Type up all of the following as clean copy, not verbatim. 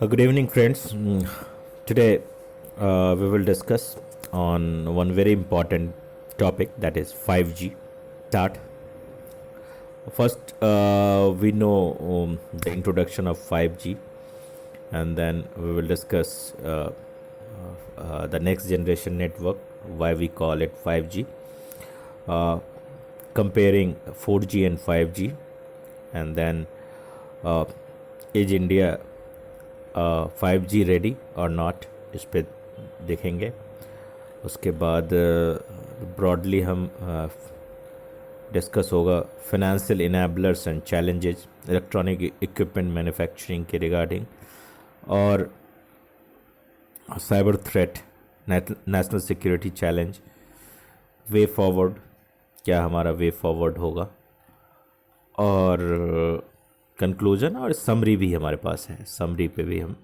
Good evening, friends. Today we will discuss on one very important topic, that is 5G. Start first. We know the introduction of 5G, and then we will discuss the next generation network, why we call it 5G, uh, comparing 4G and 5G, and then uh, is India 5G ready और not, इस पर देखेंगे. उसके बाद broadly हम discuss होगा financial enablers and challenges electronic equipment manufacturing के regarding, और cyber threat, national security challenge, way forward, क्या हमारा वे फॉरवर्ड होगा, और कंक्लूजन और समरी भी हमारे पास है. समरी पे भी हम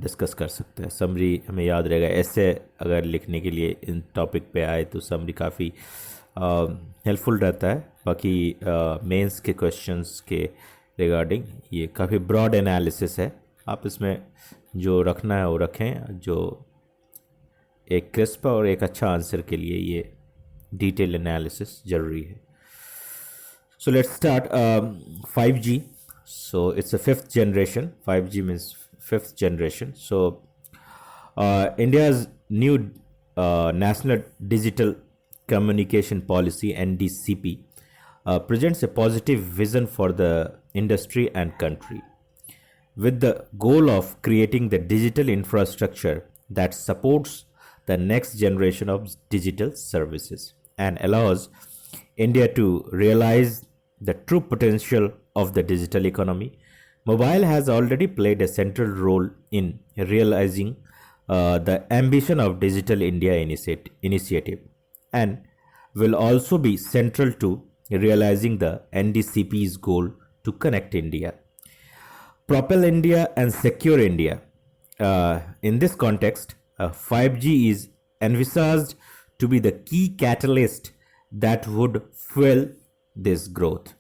डिस्कस कर सकते हैं. समरी हमें याद रहेगा, ऐसे अगर लिखने के लिए इन टॉपिक पे आए तो समरी काफ़ी हेल्पफुल रहता है. बाकी मेंस के क्वेश्चंस के रिगार्डिंग ये काफ़ी ब्रॉड एनालिसिस है. आप इसमें जो रखना है वो रखें, जो एक क्रिस्प और एक अच्छा आंसर के लिए ये डिटेल एनालिसिस ज़रूरी है. So let's start 5G. So it's a fifth generation. 5G means fifth generation. So India's new National Digital Communication Policy (NDCP) presents a positive vision for the industry and country, with the goal of creating the digital infrastructure that supports the next generation of digital services and allows India to realize the true potential of the digital economy. Mobile has already played a central role in realizing the ambition of Digital India initiative, and will also be central to realizing the NDCP's goal to connect India, propel India, and secure India. In this context, 5G is envisaged to be the key catalyst that would fuel this growth.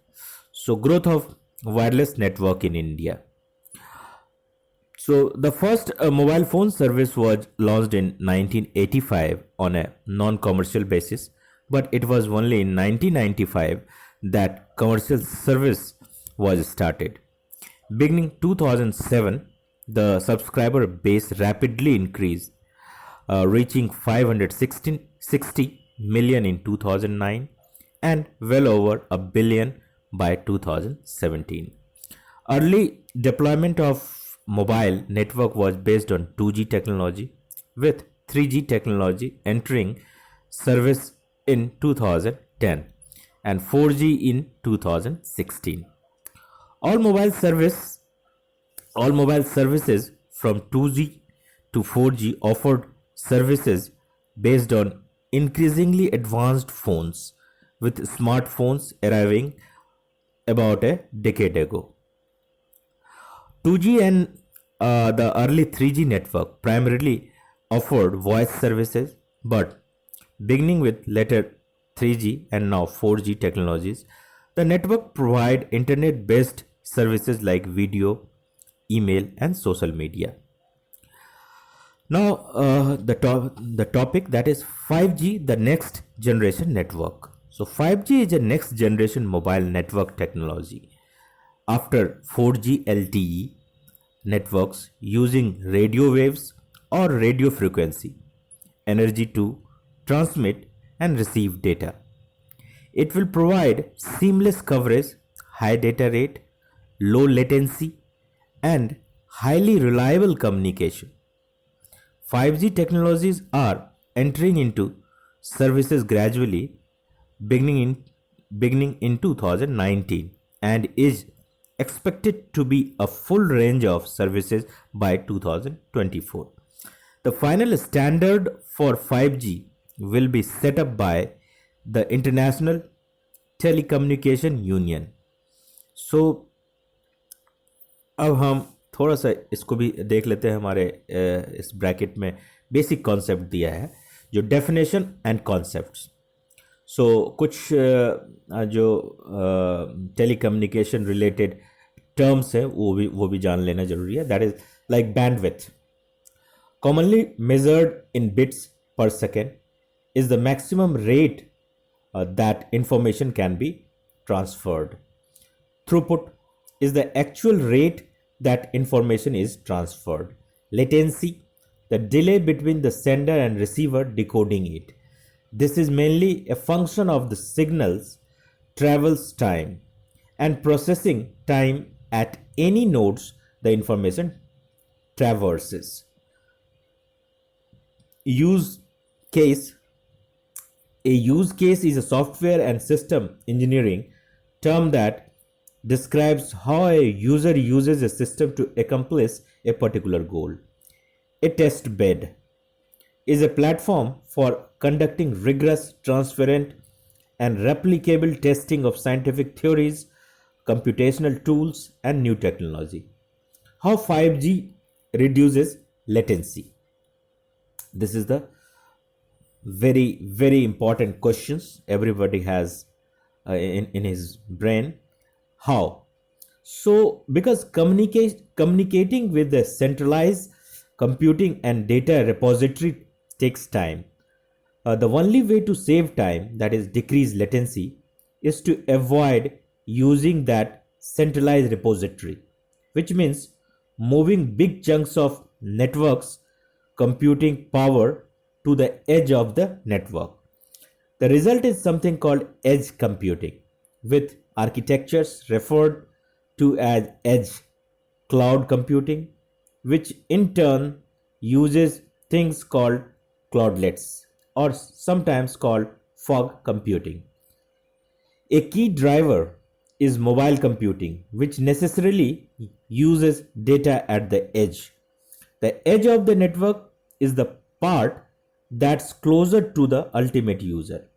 So growth of wireless network in India. So the first mobile phone service was launched in 1985 on a non-commercial basis, but it was only in 1995 that commercial service was started. Beginning 2007, the subscriber base rapidly increased, reaching 560 million in 2009 and well over a billion by 2017. Early deployment of mobile network was based on 2G technology, with 3G technology entering service in 2010 and 4G in 2016. All mobile services from 2G to 4G offered services based on increasingly advanced phones, with smartphones arriving about a decade ago. 2G and the early 3G network primarily offered voice services, but beginning with later 3G and now 4G technologies, the network provide internet-based services like video, email, and social media. Now, the topic, that is 5G, the next generation network. So 5G is a next generation mobile network technology after 4G LTE networks using radio waves or radio frequency energy to transmit and receive data. It will provide seamless coverage, high data rate, low latency, and highly reliable communication. 5G technologies are entering into services gradually, beginning in 2019, and is expected to be a full range of services by 2024. The final standard for 5G will be set up by the International Telecommunication Union. So अब हम थोड़ा सा इसको भी देख लेते हैं. हमारे इस ब्रैकेट में बेसिक कॉन्सेप्ट दिया है, जो डेफिनेशन एंड कॉन्सेप्ट्स. सो कुछ जो टेलीकम्युनिकेशन रिलेटेड टर्म्स है वो भी जान लेना जरूरी है. That is like bandwidth, commonly measured in bits per second, is the maximum rate that information can be transferred. Throughput is the actual rate that information is transferred. Latency, the delay between the sender and receiver decoding it. This is mainly a function of the signal's travels time and processing time at any nodes the information traverses. Use case. A use case is a software and system engineering term that describes how a user uses a system to accomplish a particular goal. A test bed is a platform for conducting rigorous, transparent, and replicable testing of scientific theories, computational tools, and new technology. How 5G reduces latency. This is the very important questions everybody has in his brain. How? So because communicating with the centralized computing and data repository takes time, the only way to save time, that is decrease latency, is to avoid using that centralized repository, which means moving big chunks of networks computing power to the edge of the network. The result is something called edge computing, with architectures referred to as edge cloud computing, which in turn uses things called cloudlets or sometimes called fog computing. A key driver is mobile computing, which necessarily uses data at the edge. The edge of the network is the part that's closer to the ultimate user.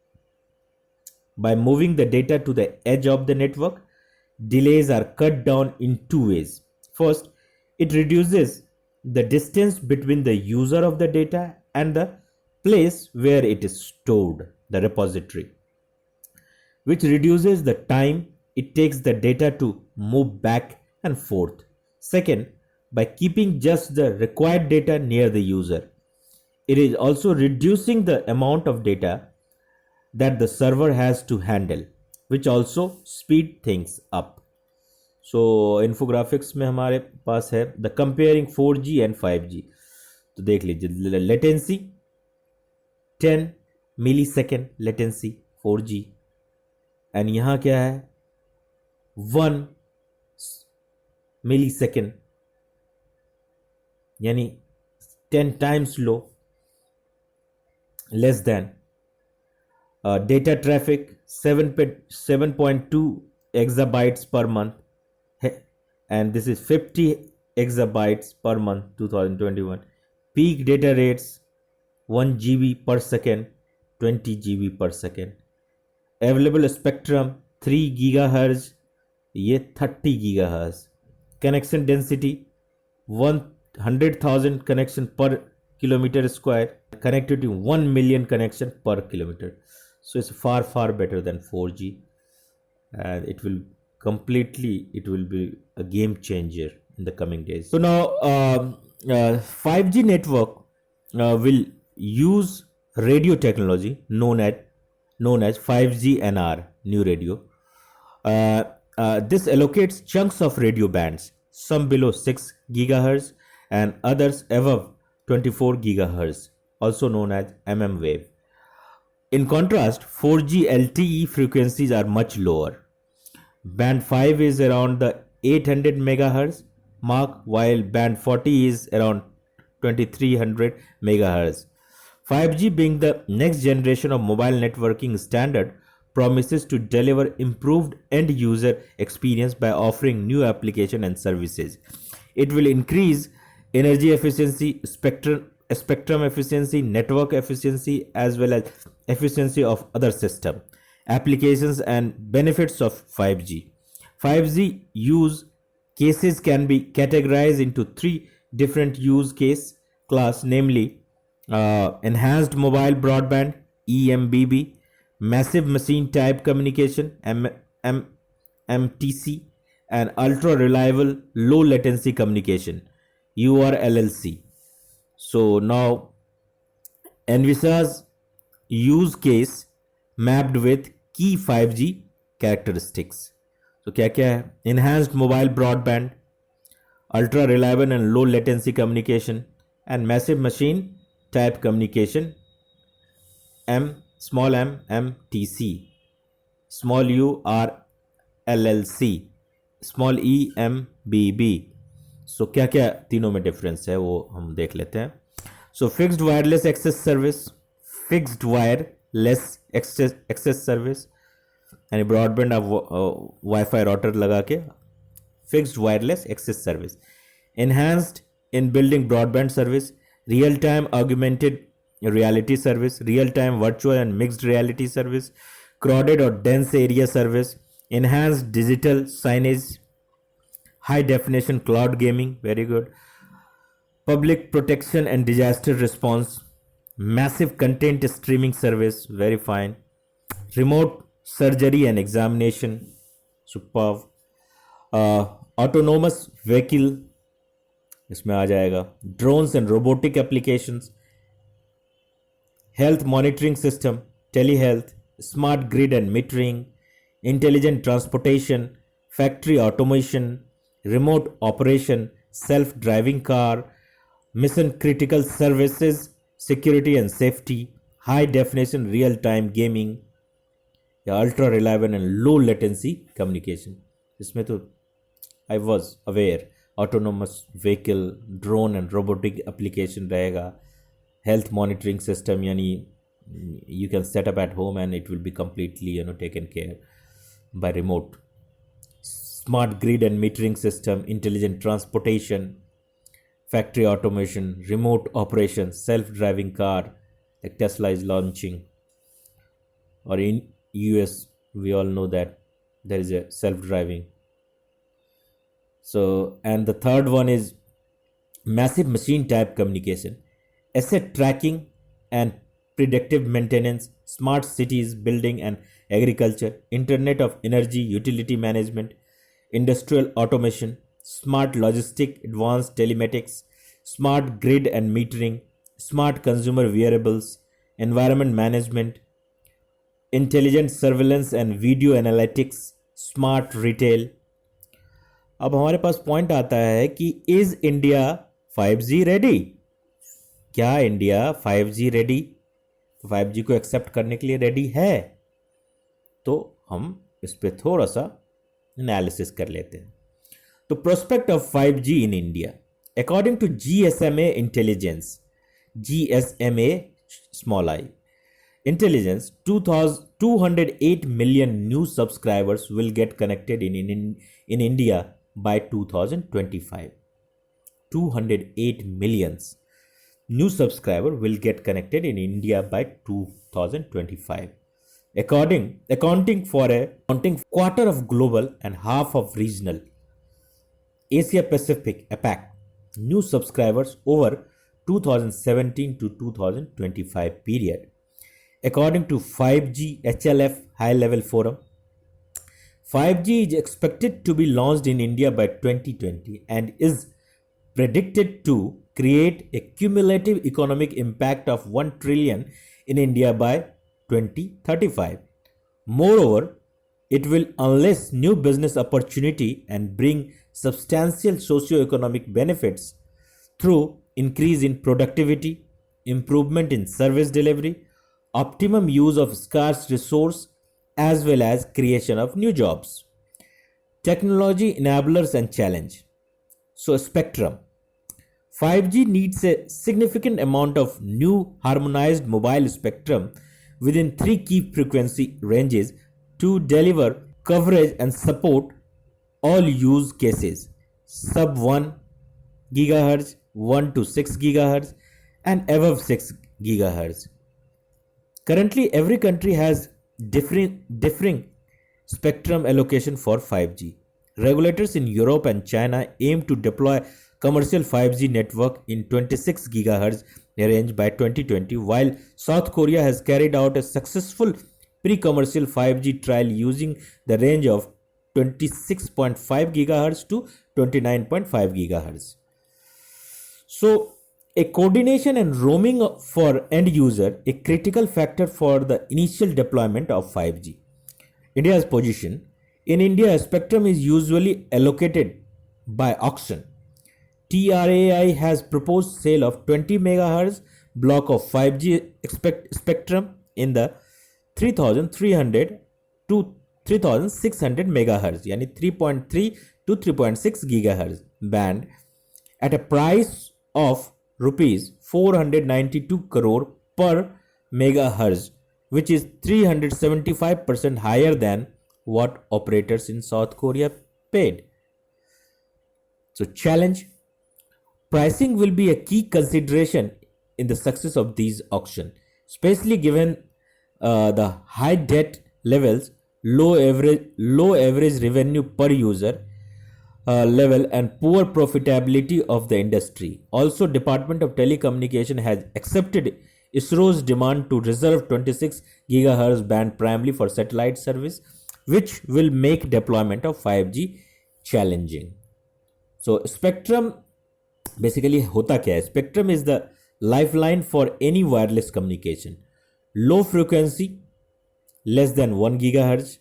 By moving the data to the edge of the network, delays are cut down in two ways. First, it reduces the distance between the user of the data and the place where it is stored, the repository, which reduces the time it takes the data to move back and forth. Second, by keeping just the required data near the user, it is also reducing the amount of data that the server has to handle, which also speed things up. So infographics में हमारे पास है the comparing 4G and 5G. तो देख लीजिए latency 10 millisecond latency 4G and यहाँ क्या है 1 millisecond यानी 10 times low, less than. Data traffic 7.2 exabytes per month, and this is 50 exabytes per month 2021. Peak data rates 1 GB per second, 20 GB per second. Available spectrum 3 gigahertz, ये 30 gigahertz. Connection density 100,000 connection per kilometer square, connected to 1 million connection per kilometer. So it's far better than 4G, and it will be a game changer in the coming days. So now 5G network will use radio technology known as 5G NR, new radio. This allocates chunks of radio bands, some below 6 gigahertz and others above 24 gigahertz, also known as mm wave. In contrast, 4G LTE frequencies are much lower. Band 5 is around the 800 megahertz mark, while band 40 is around 2300 megahertz. 5G, being the next generation of mobile networking standard, promises to deliver improved end user experience by offering new applications and services. It will increase energy efficiency, spectrum efficiency, network efficiency, as well as efficiency of other system applications and benefits of 5G. 5G use cases can be categorized into three different use case class, namely enhanced mobile broadband EMBB, massive machine type communication MTC, and ultra reliable low latency communication, URLLC. So now envisage use case mapped with key 5G characteristics. So क्या क्या है? Enhanced mobile broadband, ultra reliable and low latency communication, and massive machine type communication, small m MTC, small u r LLC, small EMBB. सो क्या क्या तीनों में difference है वो हम देख लेते हैं. So fixed wireless access service, fixed wireless access service यानी ब्रॉडबैंड आप वाईफाई राउटर लगा के fixed wireless access service. Enhanced in building broadband service, real time augmented reality service, real time virtual and mixed reality service, crowded or dense area service, enhanced digital signage, high definition cloud gaming, very good, public protection and disaster response, massive content streaming service, very fine, remote surgery and examination, superb, autonomous vehicle इसमें आ जाएगा, drones and robotic applications, health monitoring system, telehealth, smart grid and metering, intelligent transportation, factory automation, remote operation, self-driving car, mission critical services, security and safety, high definition real-time gaming, या ultra reliable and low latency communication. इसमें तो I was aware autonomous vehicle, drone and robotic application रहेगा, health monitoring system यानी you can set up at home and it will be completely taken care by remote, smart grid and metering system, intelligent transportation, factory automation, remote operation, self-driving car like Tesla is launching, or in US we all know that there is a self-driving. So and the third one is massive machine type communication, asset tracking and predictive maintenance, smart cities, building and agriculture, internet of energy, utility management, industrial automation, smart logistic, advanced telematics, smart grid and metering, smart consumer wearables, environment management, intelligent surveillance and video analytics, smart retail. अब हमारे पास point आता है कि is India 5G ready? क्या India 5G ready, 5G को accept करने के लिए रेडी है? तो हम इस पर थोड़ा सा एनालिसिस कर लेते हैं. तो prospect of 5G in India according to GSMA intelligence, GSMA small I intelligence, 208 million new subscribers will get connected in India by 2025. 208 millions new subscriber will get connected in India by 2025, accounting for a quarter of global and half of regional Asia Pacific APAC new subscribers over 2017 to 2025 period. According to 5G HLF High Level Forum, 5G is expected to be launched in India by 2020 and is predicted to create a cumulative economic impact of 1 trillion in India by 2035. Moreover, it will unleash new business opportunity and bring substantial socio-economic benefits through increase in productivity, improvement in service delivery, optimum use of scarce resource, as well as creation of new jobs. Technology enablers and challenge. So, spectrum. 5G needs a significant amount of new harmonized mobile spectrum within 3 key frequency ranges to deliver coverage and support all use cases: sub 1 GHz, 1 to 6 GHz, and above 6 GHz. Currently, every country has differing spectrum allocation for 5G. Regulators in Europe and China aim to deploy commercial 5G network in 26 GHz range by 2020, while South Korea has carried out a successful pre-commercial 5G trial using the range of 26.5 gigahertz to 29.5 gigahertz. So, a coordination and roaming for end user, a critical factor for the initial deployment of 5G. India's position. In India, spectrum is usually allocated by auction. TRAI has proposed sale of 20 megahertz block of 5G spectrum in the 3300 to 3600 megahertz, yani 3.3 to 3.6 gigahertz band at a price of rupees 492 crore per megahertz, which is 375% higher than what operators in South Korea paid. So, challenge. Pricing will be a key consideration in the success of these auctions, especially given the high debt levels, low average revenue per user level, and poor profitability of the industry. Also, Department of Telecommunication has accepted ISRO's demand to reserve 26 gigahertz band primarily for satellite service, which will make deployment of 5G challenging. So, spectrum basically होता क्या है? Spectrum is the lifeline for any wireless communication. Low frequency, less than 1 gigahertz,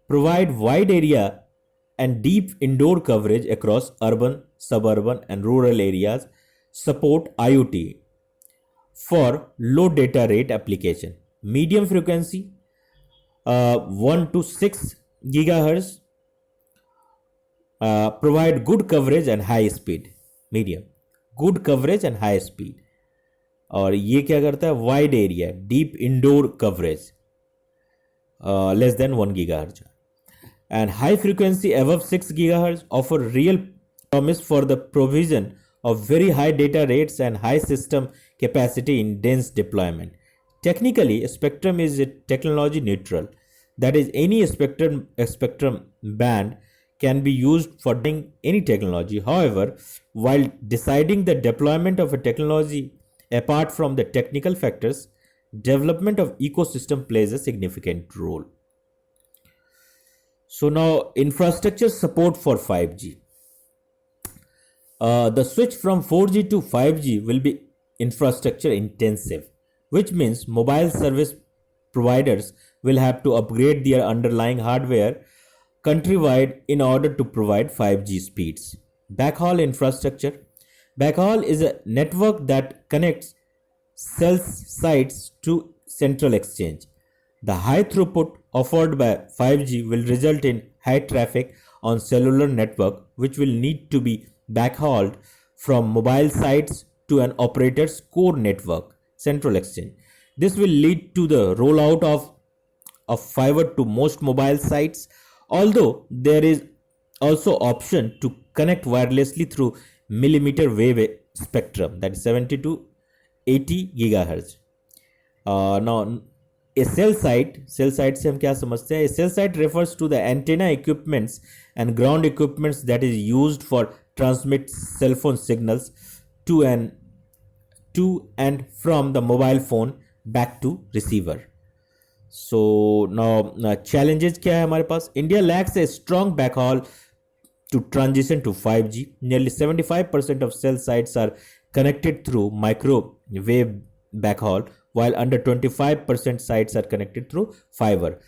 provide wide area and deep indoor coverage across urban, suburban, and rural areas, support IoT for low data rate application. Medium frequency, 1 to 6 gigahertz, provide good coverage and high speed. Medium, good coverage and high speed. और ये क्या करता है? Wide area, deep indoor coverage, less than 1 gigahertz. And high frequency above 6 gigahertz offer real promise for the provision of very high data rates and high system capacity in dense deployment. Technically, spectrum is technology neutral. That is, any spectrum band can be used for any technology. However, while deciding the deployment of a technology apart from the technical factors, development of ecosystem plays a significant role. So now, infrastructure support for 5G. The switch from 4G to 5G will be infrastructure intensive, which means mobile service providers will have to upgrade their underlying hardware countrywide in order to provide 5G speeds. Backhaul infrastructure. Backhaul is a network that connects cell sites to central exchange. The high throughput offered by 5G will result in high traffic on cellular network, which will need to be backhauled from mobile sites to an operator's core network, central exchange. This will lead to the rollout of fiber to most mobile sites, although there is also option to connect wirelessly through millimeter wave spectrum, that is 70 to 80 gigahertz. Now, a cell site से हम क्या समझते हैं? A cell site refers to the antenna equipments and ground equipments that is used for transmit cell phone signals to and from the mobile phone back to receiver. So now challenges क्या है हमारे पास? India lacks a strong backhaul to transition to 5G. Nearly 75% of cell sites are connected through microwave backhaul, while under 25% sites are connected through fiber.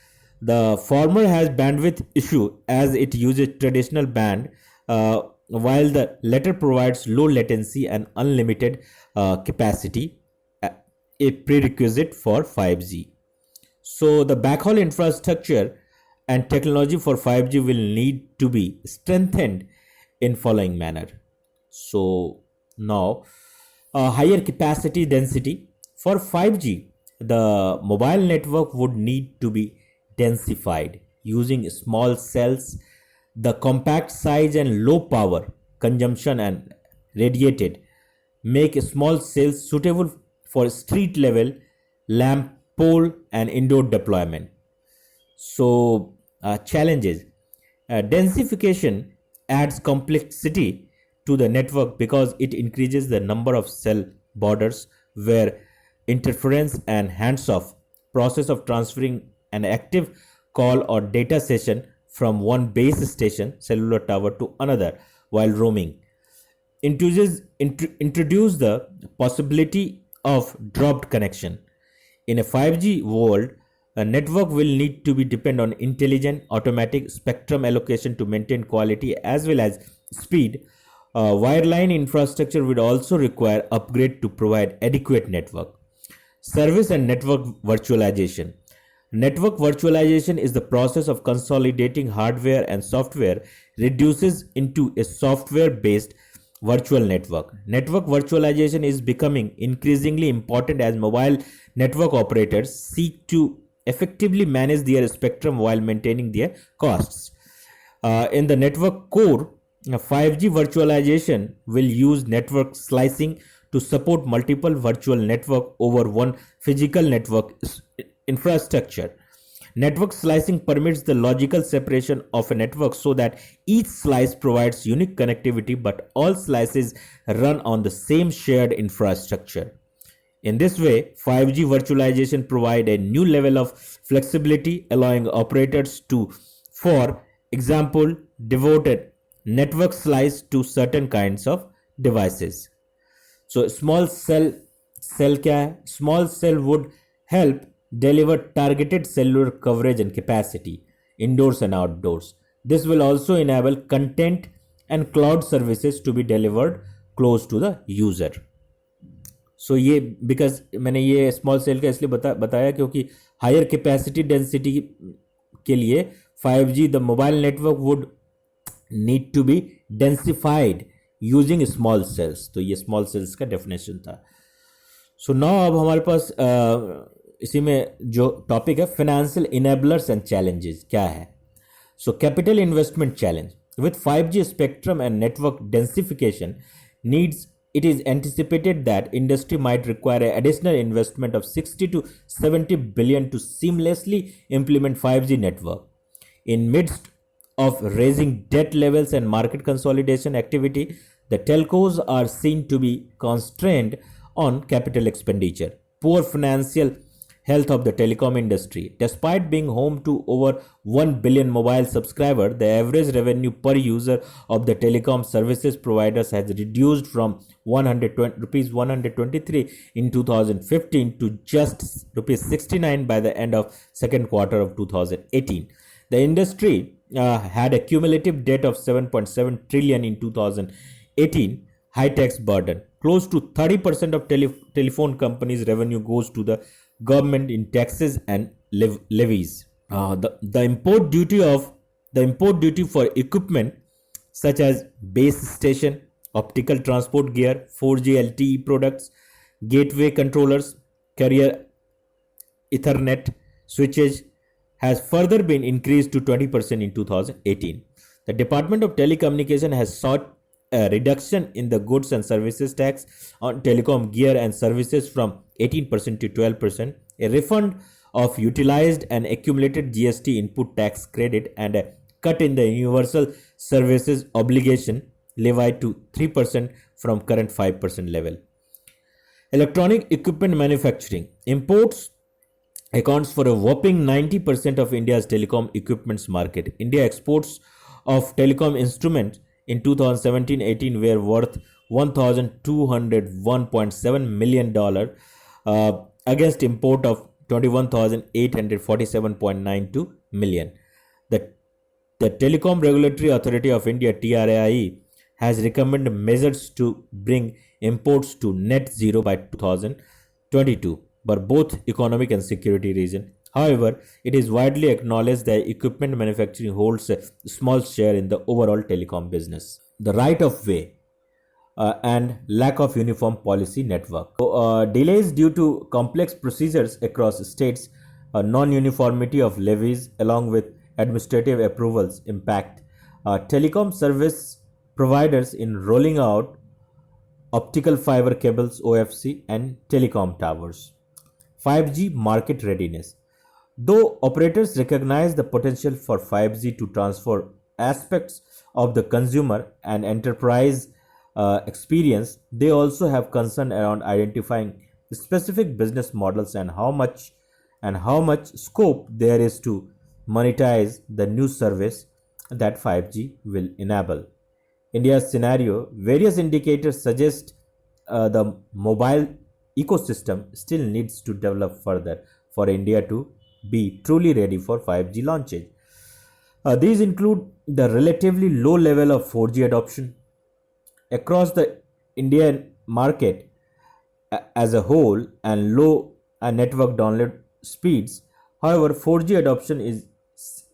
The former has bandwidth issue as it uses traditional band, while the latter provides low latency and unlimited capacity, a prerequisite for 5G. So the backhaul infrastructure and technology for 5G will need to be strengthened in following manner. So now, higher capacity density. For 5G, the mobile network would need to be densified using small cells. The compact size and low power consumption and radiated make small cells suitable for street level, lamp pole, and indoor deployment. So, challenges. Densification adds complexity to the network because it increases the number of cell borders where interference and hands-off process of transferring an active call or data session from one base station cellular tower to another while roaming. Introduce the possibility of dropped connection. In a 5G world, a network will need to be depend on intelligent automatic spectrum allocation to maintain quality as well as speed. Wireline infrastructure would also require upgrade to provide adequate network service and network virtualization. Network virtualization is the process of consolidating hardware and software reduces into a software based virtual network. Network virtualization is becoming increasingly important as mobile network operators seek to effectively manage their spectrum while maintaining their costs. In the network core, 5G virtualization will use network slicing to support multiple virtual network over one physical network infrastructure. Network slicing permits the logical separation of a network so that each slice provides unique connectivity but all slices run on the same shared infrastructure. In this way, 5G virtualization provides a new level of flexibility, allowing operators to, for example, devote network slice to certain kinds of devices. So small क्या है? Small cell would help deliver targeted cellular coverage and capacity indoors and outdoors. This will also enable content and cloud services to be delivered close to the user. सो ये because मैंने ये small cell का इसलिए बताया क्योंकि higher capacity density के लिए 5G the mobile network would need to be densified using small cells. तो ये स्मॉल सेल्स का डेफिनेशन था. सो नाउ अब हमारे पास इसी में जो टॉपिक है फाइनेंशियल इनेबलर्स एंड चैलेंजेस क्या है. So capital investment challenge with 5G spectrum and network densification needs. It is anticipated that industry might require an additional investment of 60 to 70 billion to seamlessly implement 5G network. In midst of raising debt levels and market consolidation activity, the telcos are seen to be constrained on capital expenditure. Poor financial health of the telecom industry. Despite being home to over 1 billion mobile subscribers, the average revenue per user of the telecom services providers has reduced from rupees 123 in 2015 to just rupees 69 by the end of second quarter of 2018. The industry had a cumulative debt of 7.7 trillion in 2018. High tax burden. Close to 30% of telephone companies' revenue goes to the government in taxes and levies. The import duty for equipment such as base station, optical transport gear, 4G LTE products, gateway controllers, carrier Ethernet switches has further been increased to 20% in 2018. The Department of Telecommunication has sought a reduction in the goods and services tax on telecom gear and services from 18% to 12%, a refund of utilized and accumulated GST input tax credit, and a cut in the universal services obligation levied to 3% from current 5% level. Electronic equipment manufacturing imports accounts for a whopping 90% of India's telecom equipments market. India exports of telecom instruments in 2017-18 were worth $1,201.7 million against import of $21,847.92 million. The Telecom Regulatory Authority of India (TRAI) has recommended measures to bring imports to net zero by 2022 for both economic and security reasons. However, it is widely acknowledged that equipment manufacturing holds a small share in the overall telecom business. The right of way and lack of uniform policy network. So, delays due to complex procedures across states, non-uniformity of levies along with administrative approvals impact telecom service providers in rolling out optical fiber cables OFC and telecom towers. 5G market readiness. Though operators recognize the potential for 5G to transform aspects of the consumer and enterprise experience, they also have concern around identifying specific business models and how much scope there is to monetize the new service that 5G will enable. India's scenario, various indicators suggest the mobile ecosystem still needs to develop further for India to be truly ready for 5G launches. These include the relatively low level of 4G adoption across the Indian market as a whole and low network download speeds. However, 4G adoption is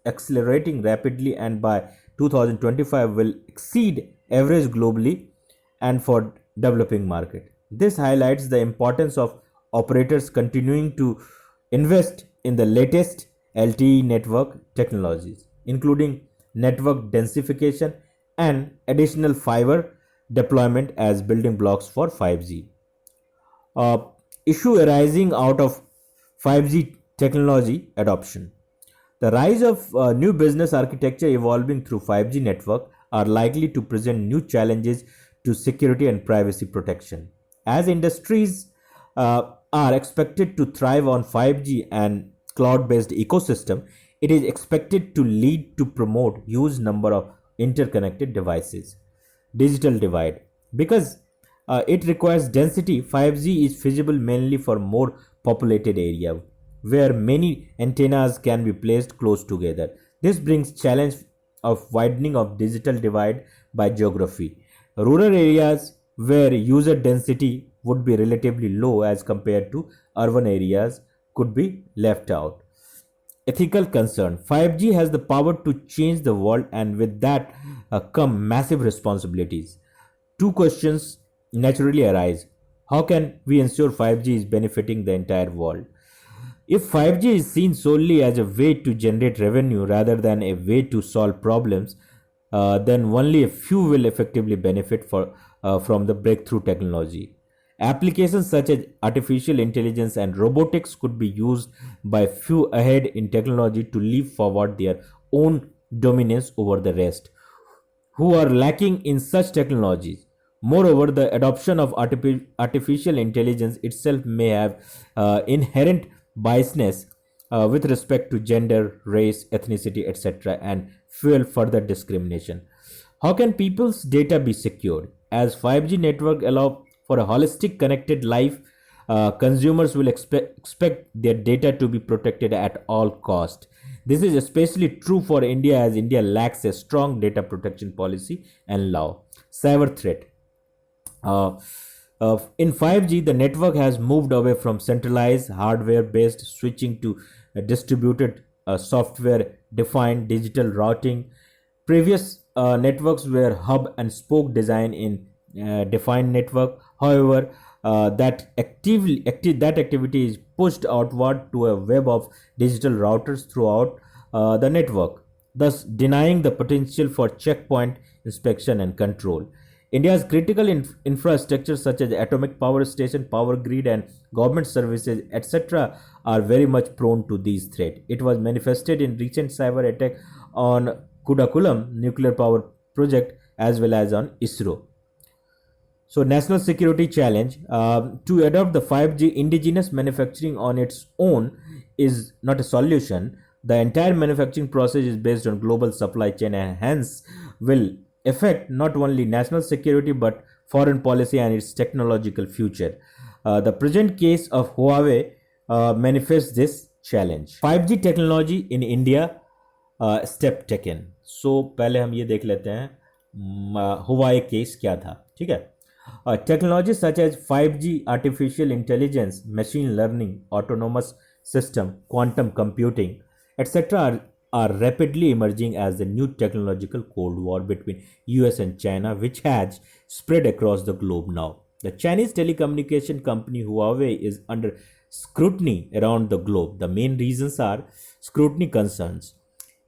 accelerating rapidly and by 2025 will exceed average globally and for developing market. This highlights the importance of operators continuing to invest in the latest LTE network technologies, including network densification and additional fiber deployment as building blocks for 5G. uh, Issue arising out of 5G technology adoption. The rise of new business architecture evolving through 5G network are likely to present new challenges to security and privacy protection. As industries are expected to thrive on 5G and cloud-based ecosystem, it is expected to lead to promote huge number of interconnected devices. Digital divide, because it requires density. 5G is feasible mainly for more populated area where many antennas can be placed close together. This brings challenge of widening of digital divide by geography. Rural areas where user density would be relatively low as compared to urban areas could be left out. Ethical concern. 5G has the power to change the world, and with that come massive responsibilities. Two questions naturally arise. How can we ensure 5G is benefiting the entire world? If 5G is seen solely as a way to generate revenue rather than a way to solve problems, then only a few will effectively benefit from the breakthrough technology. Applications such as artificial intelligence and robotics could be used by few ahead in technology to leap forward their own dominance over the rest who are lacking in such technologies. Moreover, the adoption of artificial intelligence itself may have inherent biasness with respect to gender, race, ethnicity, etc., and fuel further discrimination. How can people's data be secured? As 5G network allow for a holistic connected life, consumers will expect their data to be protected at all cost. This is especially true for India as India lacks a strong data protection policy and law. Cyber threat. Uh, in 5G, the network has moved away from centralized hardware based switching to distributed software defined digital routing. Previous networks were hub and spoke design in defined network. However, that activity is pushed outward to a web of digital routers throughout the network, thus denying the potential for checkpoint inspection and control. India's critical infrastructure such as atomic power station, power grid, and government services, etc., are very much prone to these threats. It was manifested in recent cyber attack on Kudakulam nuclear power project as well as on ISRO. So, national security challenge, to adopt the 5G indigenous manufacturing on its own is not a solution. The entire manufacturing process is based on global supply chain and hence will affect not only national security but foreign policy and its technological future. The present case of Huawei manifests this challenge. 5G technology in India, step taken. So पहले हम ये देख लेते हैं हुआई case क्या था, ठीक है. Technologies such as 5G, artificial intelligence, machine learning, autonomous system, quantum computing, etc., are rapidly emerging as the new technological Cold War between US and China, which has spread across the globe now. The Chinese telecommunication company Huawei is under scrutiny around the globe. The main reasons are scrutiny concerns.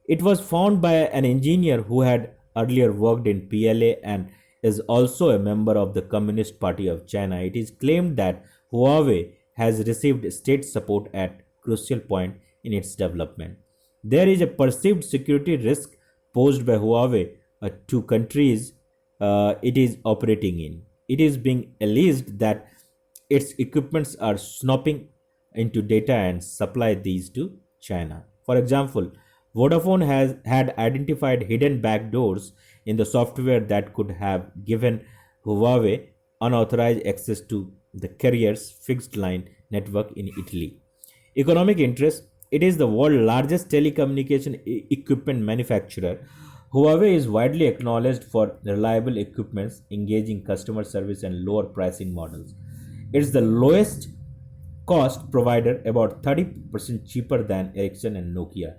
It was found by an engineer who had earlier worked in PLA and is also a member of the Communist Party of China. It is claimed that Huawei has received state support at crucial point in its development. There is a perceived security risk posed by Huawei to countries it is operating in. It is being alleged that its equipments are snooping into data and supply these to China. For example, Vodafone has had identified hidden backdoors in the software that could have given Huawei unauthorized access to the carrier's fixed line network in Italy. Economic interest: it is the world's largest telecommunication equipment manufacturer. Huawei is widely acknowledged for reliable equipments, engaging customer service, and lower pricing models. It's the lowest cost provider, about 30% cheaper than Ericsson and Nokia,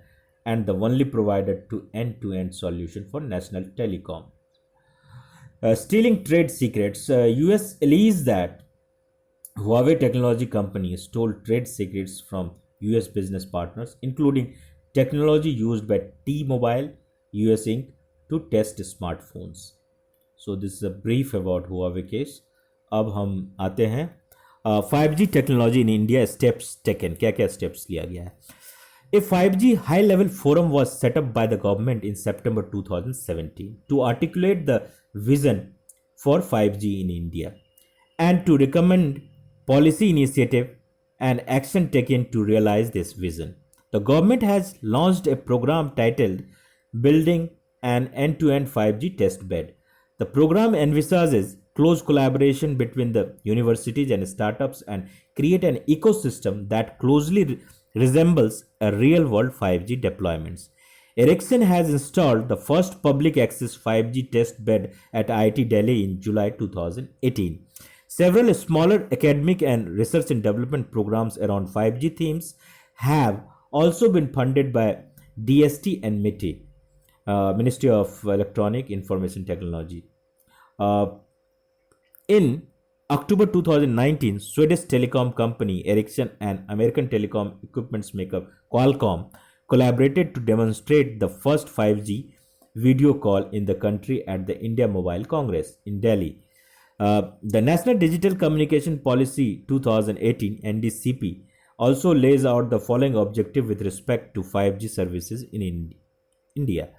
and the only provider to end-to-end solution for national telecom. Stealing trade secrets. US alleges that Huawei Technology Company stole trade secrets from US business partners, including technology used by T-Mobile US Inc. to test smartphones. So this is a brief about Huawei case. अब हम आते हैं 5G technology in India steps taken, क्या क्या steps लिया गया है. A 5G high-level forum was set up by the government in September 2017 to articulate the vision for 5G in India and to recommend policy initiative and action taken to realize this vision. The government has launched a program titled Building an End-to-End 5G Test Bed. The program envisages close collaboration between the universities and startups and create an ecosystem that closely resembles a real-world 5G deployments. Ericsson has installed the first public access 5G test bed at IIT Delhi in July 2018. Several smaller academic and research and development programs around 5G themes have also been funded by DST and MITI, Ministry of Electronic Information Technology. In October 2019, Swedish telecom company Ericsson and American telecom equipment maker Qualcomm collaborated to demonstrate the first 5G video call in the country at the India Mobile Congress in Delhi. The National Digital Communication Policy 2018 (NDCP) also lays out the following objective with respect to 5G services in India: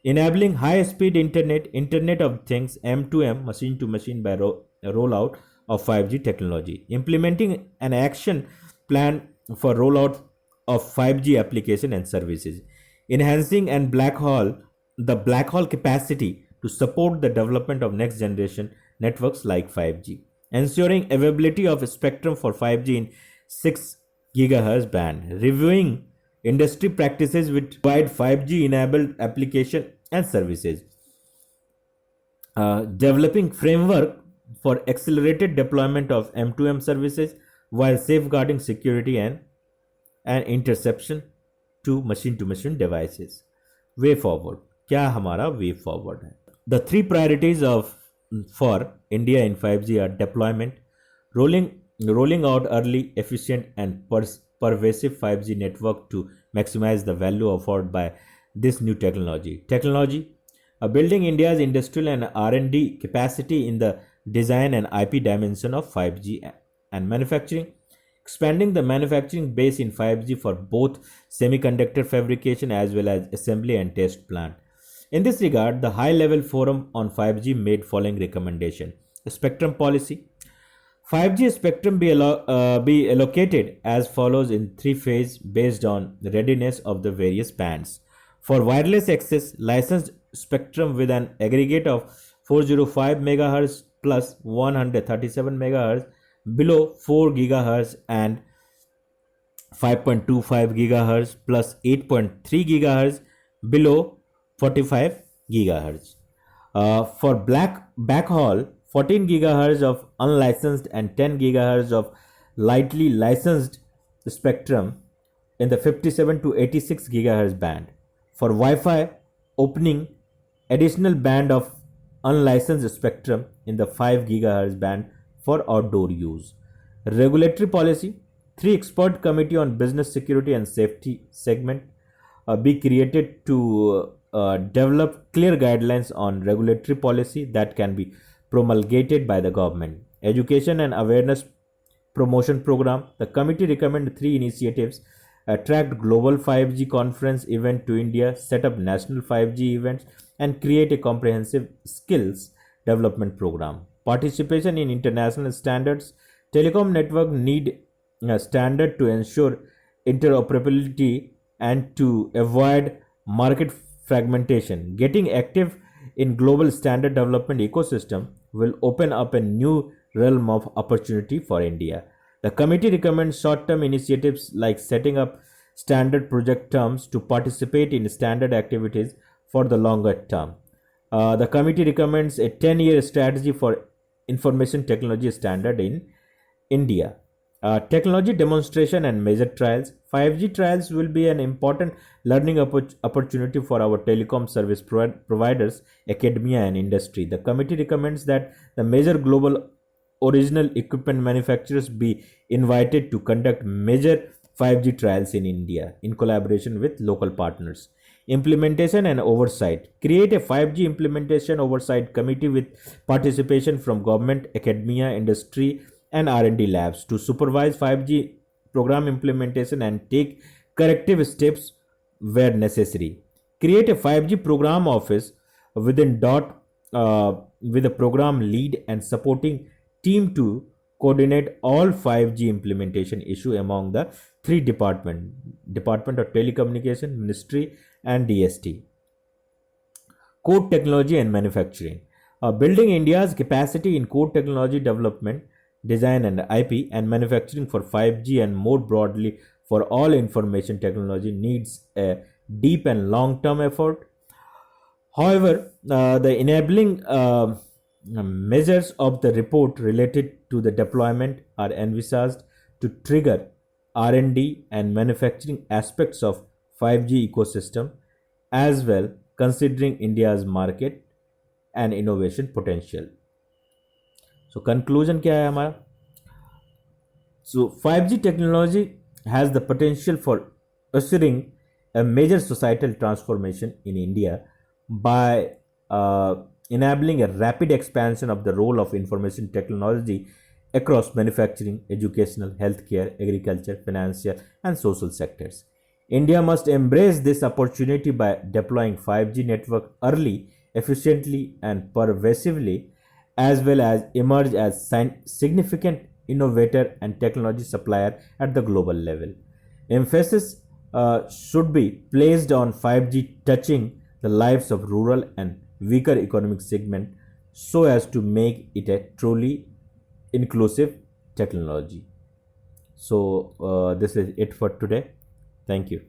enabling high-speed internet, Internet of Things, M2M, machine-to-machine by rollout of 5G technology, implementing an action plan for rollout of 5G application and services, enhancing and the black hole capacity to support the development of next generation networks like 5G, ensuring availability of spectrum for 5G in 6 GHz band, reviewing industry practices which provide 5G enabled application and services, developing framework for accelerated deployment of M2M services while safeguarding security and interception to machine devices. Way forward. क्या हमारा way forward है? The three priorities for India in 5G are deployment, rolling out early, efficient and pervasive 5G network to maximize the value offered by this new technology. Building India's industrial and R&D capacity in the design and IP dimension of 5G, and manufacturing, expanding the manufacturing base in 5G for both semiconductor fabrication as well as assembly and test plant. In this regard, the high-level forum on 5G made following recommendation: spectrum policy. 5G spectrum be allocated as follows in three phases based on the readiness of the various bands. For wireless access, licensed spectrum with an aggregate of 405 MHz plus 137 MHz below 4 GHz and 5.25 GHz plus 8.3 GHz below 45 GHz. For backhaul, 14 GHz of unlicensed and 10 GHz of lightly licensed spectrum in the 57 to 86 GHz band. For Wi-Fi, opening additional band of unlicensed spectrum in the 5 GHz band for outdoor use. Regulatory policy: 3 expert committee on business security and safety segment be created to develop clear guidelines on regulatory policy that can be promulgated by the government. Education and awareness promotion program: the committee recommended 3 initiatives: attract global 5G conference event to India, set up national 5G events, and create a comprehensive skills development program. Participation in international standards: telecom network need a standard to ensure interoperability and to avoid market fragmentation. Getting active in global standard development ecosystem will open up a new realm of opportunity for India. The committee recommends short-term initiatives like setting up standard project terms to participate in standard activities for the longer term. The committee recommends a 10-year strategy for information technology standard in India. Technology demonstration and major trials. 5G trials will be an important learning opportunity for our telecom service providers, academia, and industry. The committee recommends that the major global original equipment manufacturers be invited to conduct major 5G trials in India in collaboration with local partners. Implementation and oversight. Create a 5G implementation oversight committee with participation from government, academia, industry, and R&D labs to supervise 5G program implementation and take corrective steps where necessary. Create a 5G program office within DOT with a program lead and supporting team to coordinate all 5G implementation issue among the three Department of Telecommunication, Ministry, and DST. Code technology and manufacturing. Building India's capacity in code technology development, design and IP, and manufacturing for 5G and more broadly for all information technology needs a deep and long term effort. However, the enabling measures of the report related to the deployment are envisaged to trigger R&D and manufacturing aspects of 5G ecosystem as well, considering India's market and innovation potential. So conclusion क्या है हमारा? So 5G technology has the potential for ushering a major societal transformation in India by enabling a rapid expansion of the role of information technology across manufacturing, educational, healthcare, agriculture, financial, and social sectors. India must embrace this opportunity by deploying 5G network early, efficiently, and pervasively, as well as emerge as significant innovator and technology supplier at the global level. Emphasis should be placed on 5G touching the lives of rural and weaker economic segment so as to make it a truly inclusive technology. So this is it for today. Thank you.